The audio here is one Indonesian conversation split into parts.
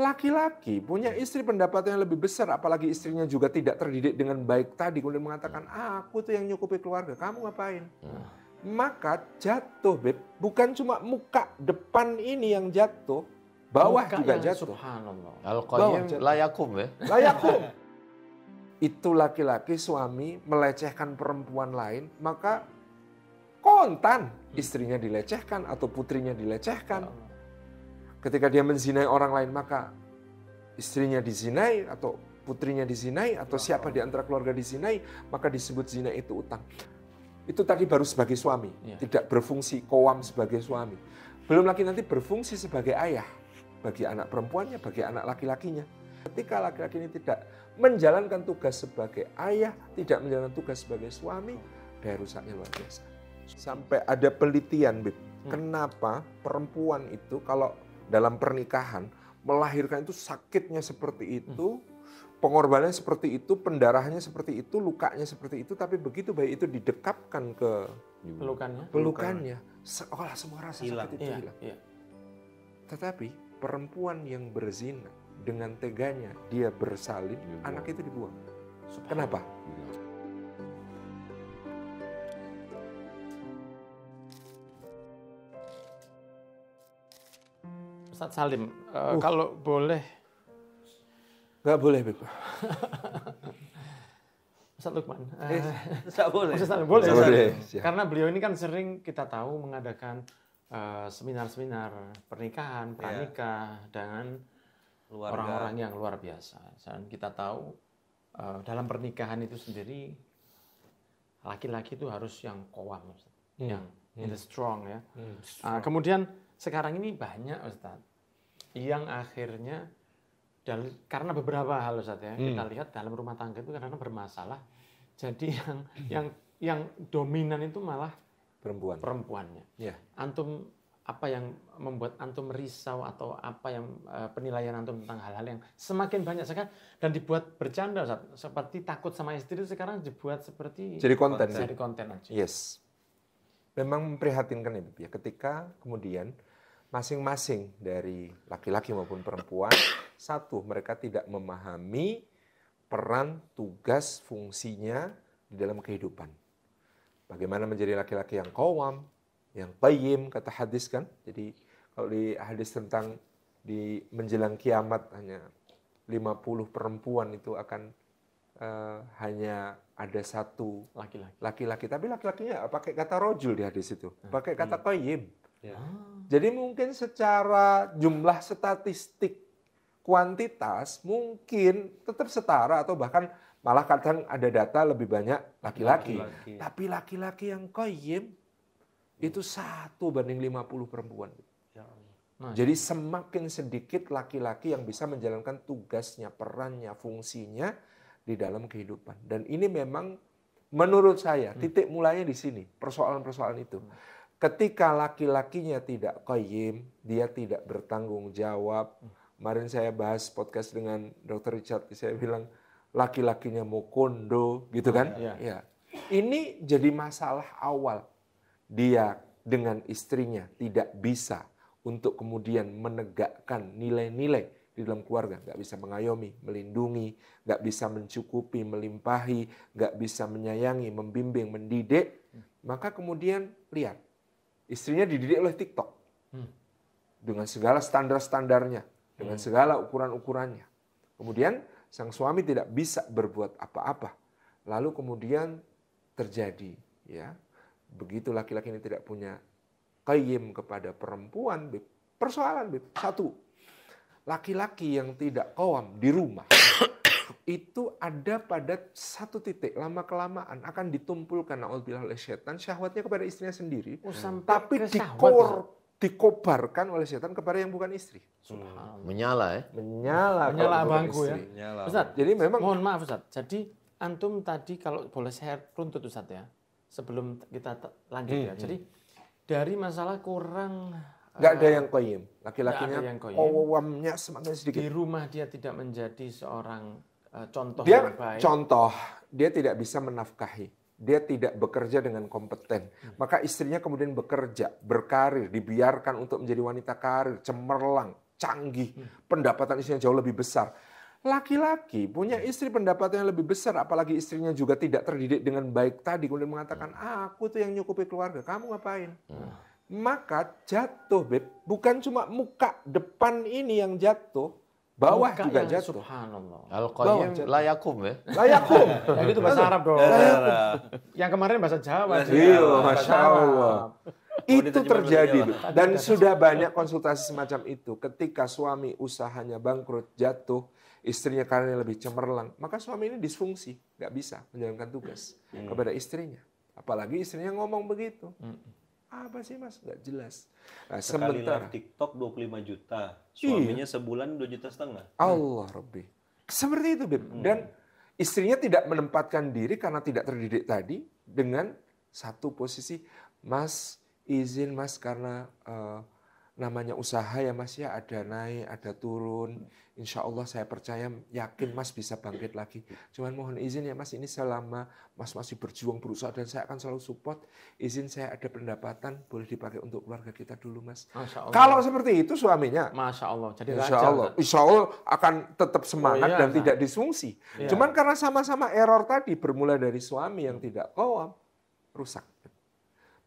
Laki-laki punya istri pendapatan yang lebih besar, apalagi istrinya juga tidak terdidik dengan baik tadi, kemudian mengatakan, aku tuh yang nyukupi keluarga, kamu ngapain? Maka jatuh, Beb. Bukan cuma muka depan ini yang jatuh, bawah muka juga yang jatuh. Subhanallah. Al-Qayyim layakum ya. Layakum. Itu laki-laki suami melecehkan perempuan lain, maka kontan istrinya dilecehkan atau putrinya dilecehkan. Ketika dia menzinai orang lain, maka istrinya dizinai atau putrinya dizinai atau siapa di antara keluarga dizinai, maka disebut zina itu utang. Itu tadi baru sebagai suami, tidak berfungsi qawwam sebagai suami. Belum lagi nanti berfungsi sebagai ayah bagi anak perempuannya, bagi anak laki-lakinya. Ketika laki-laki ini tidak menjalankan tugas sebagai ayah, tidak menjalankan tugas sebagai suami, daya rusaknya luar biasa. Sampai ada penelitian, Beb, kenapa perempuan itu kalau dalam pernikahan melahirkan itu sakitnya seperti itu, pengorbanannya seperti itu, pendarahannya seperti itu, lukanya seperti itu, tapi begitu bayi itu didekapkan ke pelukannya, seolah semua rasa sakit itu hilang. Tetapi perempuan yang berzina dengan teganya dia bersalin, anak itu dibuang. Kenapa? Ustaz Salim, kalau boleh. Nggak boleh, Beb. Ustaz Lukman. Nggak boleh. Ustaz Salim, boleh. Boleh. Karena beliau ini kan sering kita tahu mengadakan seminar-seminar pernikahan, pranikah dengan orang-orang yang luar biasa. Dan kita tahu dalam pernikahan itu sendiri laki-laki itu harus yang qawwam, yang strong ya. Kemudian sekarang ini banyak Ustaz yang akhirnya karena beberapa hal Ustaz ya, kita lihat dalam rumah tangga itu karena bermasalah. Jadi yang dominan itu malah perempuannya. Antum apa yang membuat antum risau atau apa yang penilaian antum tentang hal-hal yang semakin banyak sekarang dan dibuat bercanda Ustaz, seperti takut sama istri itu sekarang dibuat seperti jadi konten aja. Yes. Memang memprihatinkan ya, ketika kemudian masing-masing dari laki-laki maupun perempuan, satu, mereka tidak memahami peran, tugas, fungsinya di dalam kehidupan. Bagaimana menjadi laki-laki yang qawwam, yang qayyim, kata hadis kan. Jadi kalau di hadis tentang di menjelang kiamat hanya 50 perempuan itu akan hanya ada satu laki-laki. Tapi laki-lakinya pakai kata rojul di hadis itu, pakai kata qayyim. Jadi mungkin secara jumlah statistik kuantitas mungkin tetap setara atau bahkan malah kadang ada data lebih banyak laki-laki. Tapi laki-laki yang qayyim itu 1 banding 50 perempuan. Jadi semakin sedikit laki-laki yang bisa menjalankan tugasnya, perannya, fungsinya di dalam kehidupan. Dan ini memang menurut saya titik mulainya di sini, persoalan-persoalan itu. Ketika laki-lakinya tidak qayyim, dia tidak bertanggung jawab. Kemarin saya bahas podcast dengan Dr. Richard, saya bilang laki-lakinya mau kondo, gitu kan? Ya. Ini jadi masalah awal. Dia dengan istrinya tidak bisa untuk kemudian menegakkan nilai-nilai di dalam keluarga. Nggak bisa mengayomi, melindungi, nggak bisa mencukupi, melimpahi, nggak bisa menyayangi, membimbing, mendidik. Maka kemudian lihat, istrinya dididik oleh TikTok. Dengan segala standar-standarnya, dengan segala ukuran-ukurannya. Kemudian sang suami tidak bisa berbuat apa-apa. Lalu kemudian terjadi, ya, begitu laki-laki ini tidak punya qayyim kepada perempuan, persoalan, satu, laki-laki yang tidak qawwam di rumah, itu ada pada satu titik, lama-kelamaan akan ditumpulkan na'udzubillah oleh setan, syahwatnya kepada istrinya sendiri, tapi dikobarkan oleh setan kepada yang bukan istri. Menyala ya? Menyala abangku ya. Ustaz, jadi memang, mohon maaf Ustaz, jadi antum tadi kalau boleh saya runtut Ustaz ya, sebelum kita lanjut ya. Jadi dari masalah kurang nggak ada yang qayyim, laki-lakinya qawwamnya semakin sedikit. Di rumah dia tidak menjadi seorang contoh dia yang baik. Contoh, dia tidak bisa menafkahi, dia tidak bekerja dengan kompeten. Maka istrinya kemudian bekerja, berkarir, dibiarkan untuk menjadi wanita karir, cemerlang, canggih, pendapatan istrinya jauh lebih besar. Laki-laki punya istri pendapatan yang lebih besar, apalagi istrinya juga tidak terdidik dengan baik tadi, kemudian mengatakan, aku tuh yang nyukupi keluarga, kamu ngapain? Maka jatuh, Beb. Bukan cuma muka depan ini yang jatuh, bawah muka juga jatuh. Subhanallah. Al-Qayyim layakum ya? Layakum. Yang itu bahasa Arab dong. Yang kemarin bahasa Jawa. Iya, Masya Allah. Itu terjadi, dan sudah banyak konsultasi semacam itu. Ketika suami usahanya bangkrut, jatuh, istrinya karena lebih cemerlang, maka suami ini disfungsi, nggak bisa menjalankan tugas kepada istrinya. Apalagi istrinya ngomong begitu. Apa sih Mas? Nggak jelas. Nah, sekali live TikTok 25 juta, suaminya sebulan 2,5 juta. Allah Rabbi. Seperti itu, Beb. Dan istrinya tidak menempatkan diri karena tidak terdidik tadi dengan satu posisi, Mas, izin Mas karena namanya usaha ya Mas ya, ada naik, ada turun. Insya Allah saya percaya, yakin Mas bisa bangkit lagi. Cuman mohon izin ya Mas, ini selama Mas masih berjuang berusaha dan saya akan selalu support. Izin saya ada pendapatan, boleh dipakai untuk keluarga kita dulu Mas. Kalau seperti itu suaminya, Masya Allah, jadi Insya Allah akan tetap semangat dan tidak disfungsi. Cuman karena sama-sama error tadi, bermula dari suami yang tidak qawwam, rusak.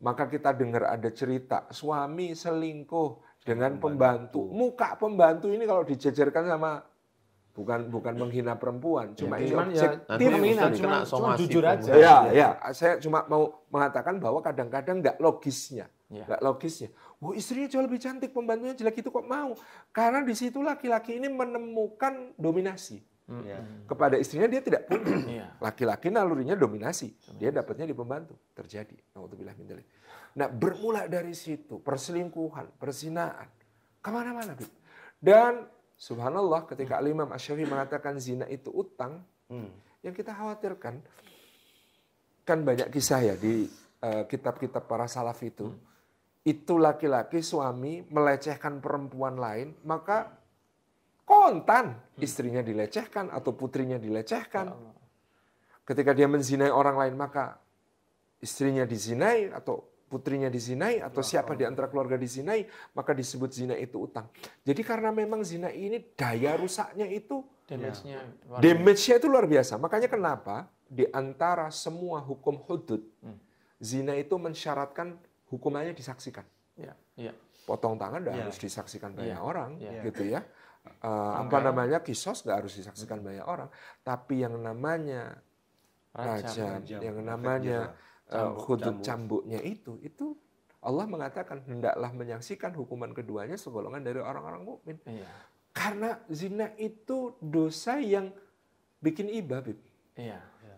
Maka kita dengar ada cerita suami selingkuh dengan pembantu. Muka pembantu ini kalau dijejerkan sama bukan menghina perempuan, cuma ini cuma jujur aja. Ya, saya cuma mau mengatakan bahwa kadang-kadang nggak logisnya. Wah, istrinya jauh lebih cantik, pembantunya jelek, itu kok mau? Karena di situ laki-laki ini menemukan dominasi. Kepada istrinya dia tidak punya. Laki-laki nalurinya dominasi. Dia dapatnya di pembantu. Terjadi. Nah, bermula dari situ. Perselingkuhan, perzinaan. Kemana-mana. Dan subhanallah ketika Imam Asy-Syafi'i mengatakan zina itu utang, yang kita khawatirkan, kan banyak kisah ya di kitab-kitab para salaf itu. Itu laki-laki suami melecehkan perempuan lain, maka kontan istrinya dilecehkan atau putrinya dilecehkan. Ketika dia menzinai orang lain, maka istrinya dizinai atau putrinya dizinai atau siapa di antara keluarga dizinai, maka disebut zina itu utang. Jadi karena memang zina ini daya rusaknya itu, damage-nya itu luar biasa. Makanya kenapa di antara semua hukum hudud, zina itu mensyaratkan hukumannya disaksikan. Potong tangan harus disaksikan banyak orang, gitu ya. Kisos nggak harus disaksikan banyak orang, tapi yang namanya rajam, yang namanya hudud cambuknya itu Allah mengatakan hendaklah menyaksikan hukuman keduanya segolongan dari orang-orang mukmin. Karena zina itu dosa yang bikin iba, Bib.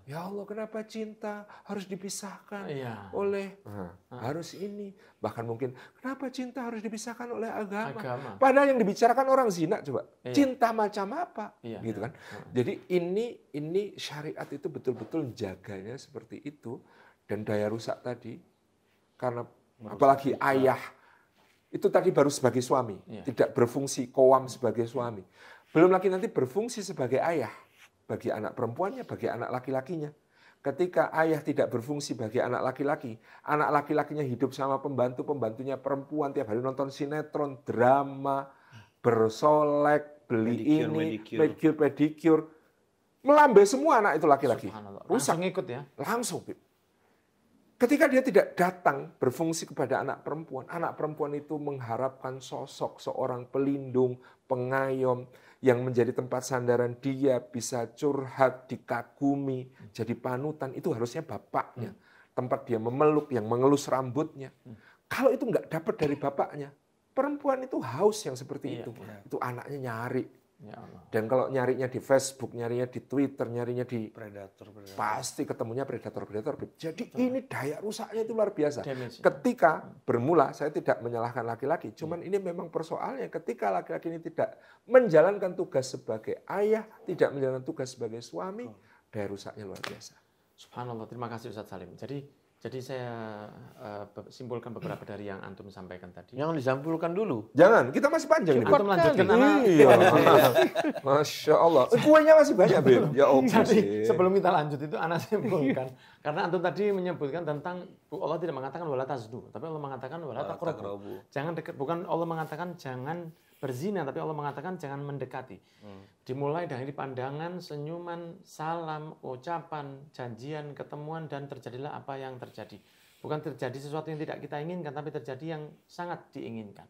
Ya Allah, kenapa cinta harus dipisahkan oleh harus ini, bahkan mungkin kenapa cinta harus dipisahkan oleh agama. Padahal yang dibicarakan orang zina, coba cinta macam apa, gitu kan? Jadi ini syariat itu betul-betul menjaganya seperti itu. Dan daya rusak tadi, karena apalagi ayah itu tadi baru sebagai suami, tidak berfungsi qawwam sebagai suami, belum lagi nanti berfungsi sebagai ayah. Bagi anak perempuannya, bagi anak laki-lakinya. Ketika ayah tidak berfungsi bagi anak laki-laki, anak laki-lakinya hidup sama pembantunya perempuan, tiap hari nonton sinetron, drama, bersolek, beli pedicure. Melambai semua anak itu laki-laki. Rusak. Langsung ikut ya? Langsung. Ketika dia tidak datang berfungsi kepada anak perempuan itu mengharapkan sosok seorang pelindung, pengayom, yang menjadi tempat sandaran dia, bisa curhat, dikagumi, jadi panutan, itu harusnya bapaknya. Tempat dia memeluk, yang mengelus rambutnya. Kalau itu nggak dapat dari bapaknya, perempuan itu haus yang seperti itu. Itu anaknya nyari. Dan kalau nyarinya di Facebook, nyarinya di Twitter, nyarinya di predator. Pasti ketemunya predator. Jadi ini daya rusaknya itu luar biasa. Ketika bermula, saya tidak menyalahkan laki-laki, cuman ini memang persoalannya ketika laki-laki ini tidak menjalankan tugas sebagai ayah, tidak menjalankan tugas sebagai suami, daya rusaknya luar biasa. Subhanallah, terima kasih Ustaz Salim. Jadi saya simpulkan beberapa dari yang antum sampaikan tadi. Jangan disimpulkan dulu. Jangan, kita masih panjang nih. Antum lanjutkan. Masya Allah. Kuenya masih banyak, Beb. Ya Allah. Jadi sebelum kita lanjut itu anak simpulkan. Karena antum tadi menyebutkan tentang Allah tidak mengatakan wala tazdu, tapi Allah mengatakan wala taqrabu. Jangan dekat. Bukan Allah mengatakan jangan berzina, tapi Allah mengatakan jangan mendekati. Dimulai dari pandangan, senyuman, salam, ucapan, janjian, ketemuan, dan terjadilah apa yang terjadi. Bukan terjadi sesuatu yang tidak kita inginkan, tapi terjadi yang sangat diinginkan.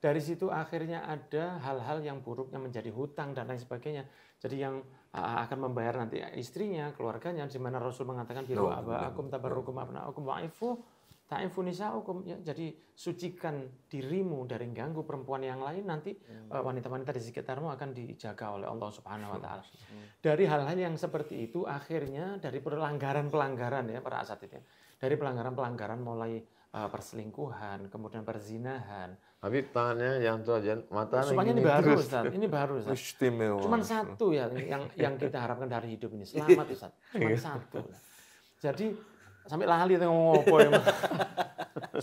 Dari situ akhirnya ada hal-hal yang buruknya menjadi hutang dan lain sebagainya. Jadi yang akan membayar nanti istrinya, keluarganya, di mana Rasul mengatakan biru aba'akum tabarrukum abna'akum ta'ifu nisa'ukum, ya, jadi sucikan dirimu dari ganggu perempuan yang lain, nanti wanita-wanita di sekitarmu akan dijaga oleh Allah Subhanahu wa taala. Dari hal-hal yang seperti itu akhirnya dari pelanggaran-pelanggaran ya para asatidz ya. Dari pelanggaran-pelanggaran mulai perselingkuhan, kemudian perzinahan. Habib tangannya yang tuh aja mata Semuanya ini baru Ustaz, ini baru Ustaz. Istimewa. Cuman satu ya yang kita harapkan dari hidup ini. Selamat Ustaz. Cuman satu. Jadi sampai lali ngomong apa ya.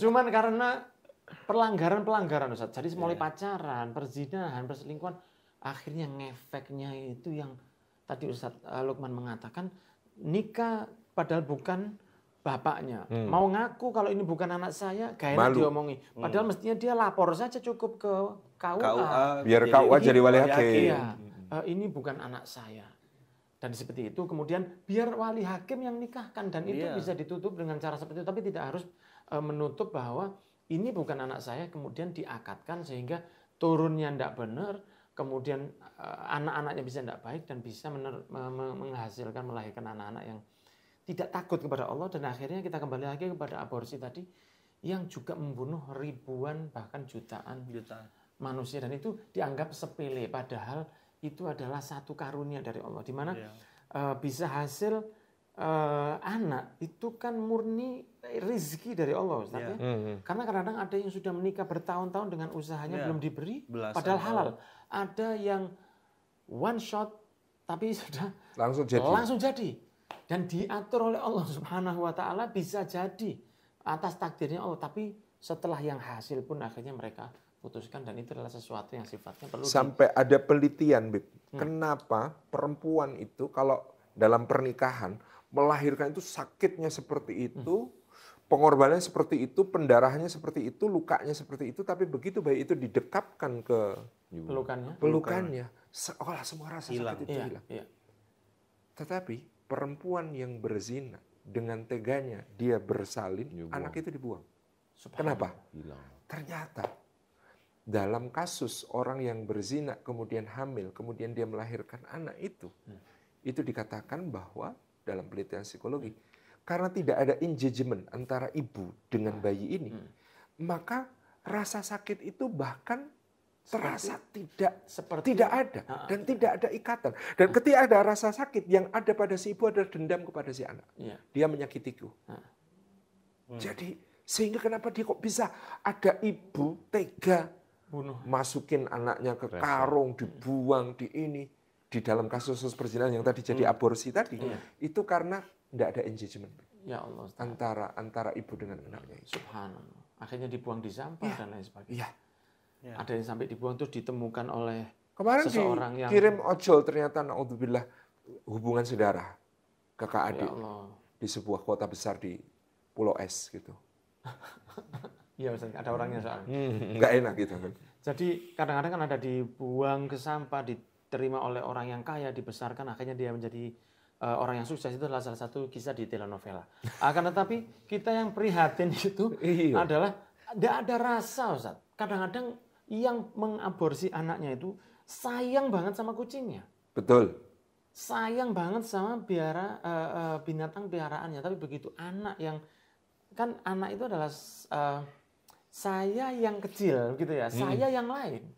Cuman karena pelanggaran-pelanggaran Ustaz. Jadi mulai pacaran, perzinahan, perselingkuhan, akhirnya ngefeknya itu yang tadi Ustaz Lukman mengatakan nikah padahal bukan bapaknya. Mau ngaku kalau ini bukan anak saya, gak enak diomongi. Padahal mestinya dia lapor saja cukup ke KUA. Biar KUA jadi wali hakim. Iya, ini bukan anak saya. Dan seperti itu kemudian biar wali hakim yang nikahkan. Dan itu bisa ditutup dengan cara seperti itu. Tapi tidak harus menutup bahwa ini bukan anak saya, kemudian diakatkan sehingga turunnya tidak benar. Kemudian anak-anaknya bisa tidak baik dan bisa menghasilkan, melahirkan anak-anak yang tidak takut kepada Allah, dan akhirnya kita kembali lagi kepada aborsi tadi yang juga membunuh ribuan bahkan jutaan manusia, dan itu dianggap sepele padahal itu adalah satu karunia dari Allah di mana bisa hasil anak itu kan murni rezeki dari Allah Ustaz, ya. Karena kadang-kadang ada yang sudah menikah bertahun-tahun dengan usahanya belum diberi padahal halal. Ada yang one shot tapi sudah langsung jadi. Dan diatur oleh Allah Subhanahu wa taala bisa jadi atas takdirnya Allah, tapi setelah yang hasil pun akhirnya mereka putuskan, dan itu adalah sesuatu yang sifatnya perlu sampai ada penelitian, Bib. Kenapa perempuan itu kalau dalam pernikahan melahirkan itu sakitnya seperti itu, pengorbanannya seperti itu, pendarahannya seperti itu, lukanya seperti itu, tapi begitu bayi itu didekapkan ke pelukannya, seolah semua rasa sakit itu hilang. Tetapi perempuan yang berzina dengan teganya dia bersalin, anak itu dibuang. Kenapa? Ternyata dalam kasus orang yang berzina kemudian hamil, kemudian dia melahirkan anak itu dikatakan bahwa dalam penelitian psikologi, karena tidak ada engagement antara ibu dengan bayi ini, maka rasa sakit itu bahkan terasa tidak ada dan tidak ada ikatan. Dan ketika ada rasa sakit, yang ada pada si ibu adalah dendam kepada si anak. Dia menyakitiku. Jadi sehingga kenapa dia kok bisa ada ibu tega masukin anaknya ke karung, dibuang di ini, di dalam kasus perzinahan yang tadi jadi aborsi tadi, itu karena tidak ada engagement. Ya Allah, antara ibu dengan anaknya. Subhanallah. Akhirnya dibuang di sampah dan lain sebagainya. Ada yang sampai dibuang terus ditemukan oleh seseorang yang kirim ojol, ternyata naudzubillah hubungan saudara kakak adik di sebuah kota besar di Pulau Es gitu. Iya, ada orangnya soalnya. Nggak enak gitu kan. Jadi kadang-kadang kan ada dibuang ke sampah, diterima oleh orang yang kaya, dibesarkan, akhirnya dia menjadi orang yang sukses. Itu adalah salah satu kisah di telenovela. Akan tetapi kita yang prihatin itu adalah tidak ada rasa, Ustaz. Kadang-kadang yang mengaborsi anaknya itu sayang banget sama kucingnya. Betul. Sayang banget sama binatang peliharaannya. Tapi begitu anak yang, kan anak itu adalah saya yang kecil gitu ya, saya yang lain.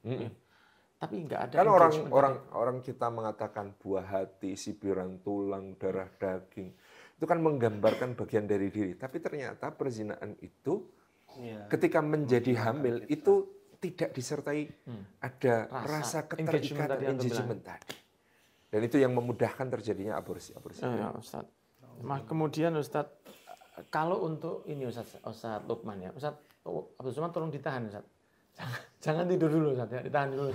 Tapi nggak ada. Kan orang kita mengatakan buah hati, sipiran tulang, darah daging. Itu kan menggambarkan bagian dari diri. Tapi ternyata perzinahan itu ketika menjadi hamil itu tidak disertai ada rasa keterikatan, engagement tadi. Dan itu yang memudahkan terjadinya aborsi. Ya, Ustaz. Kemudian Ustaz, kalau untuk ini Ustaz Lukman ya, Ustaz Abdul Somad tolong ditahan Ustaz. Jangan tidur dulu Ustaz ya, ditahan dulu.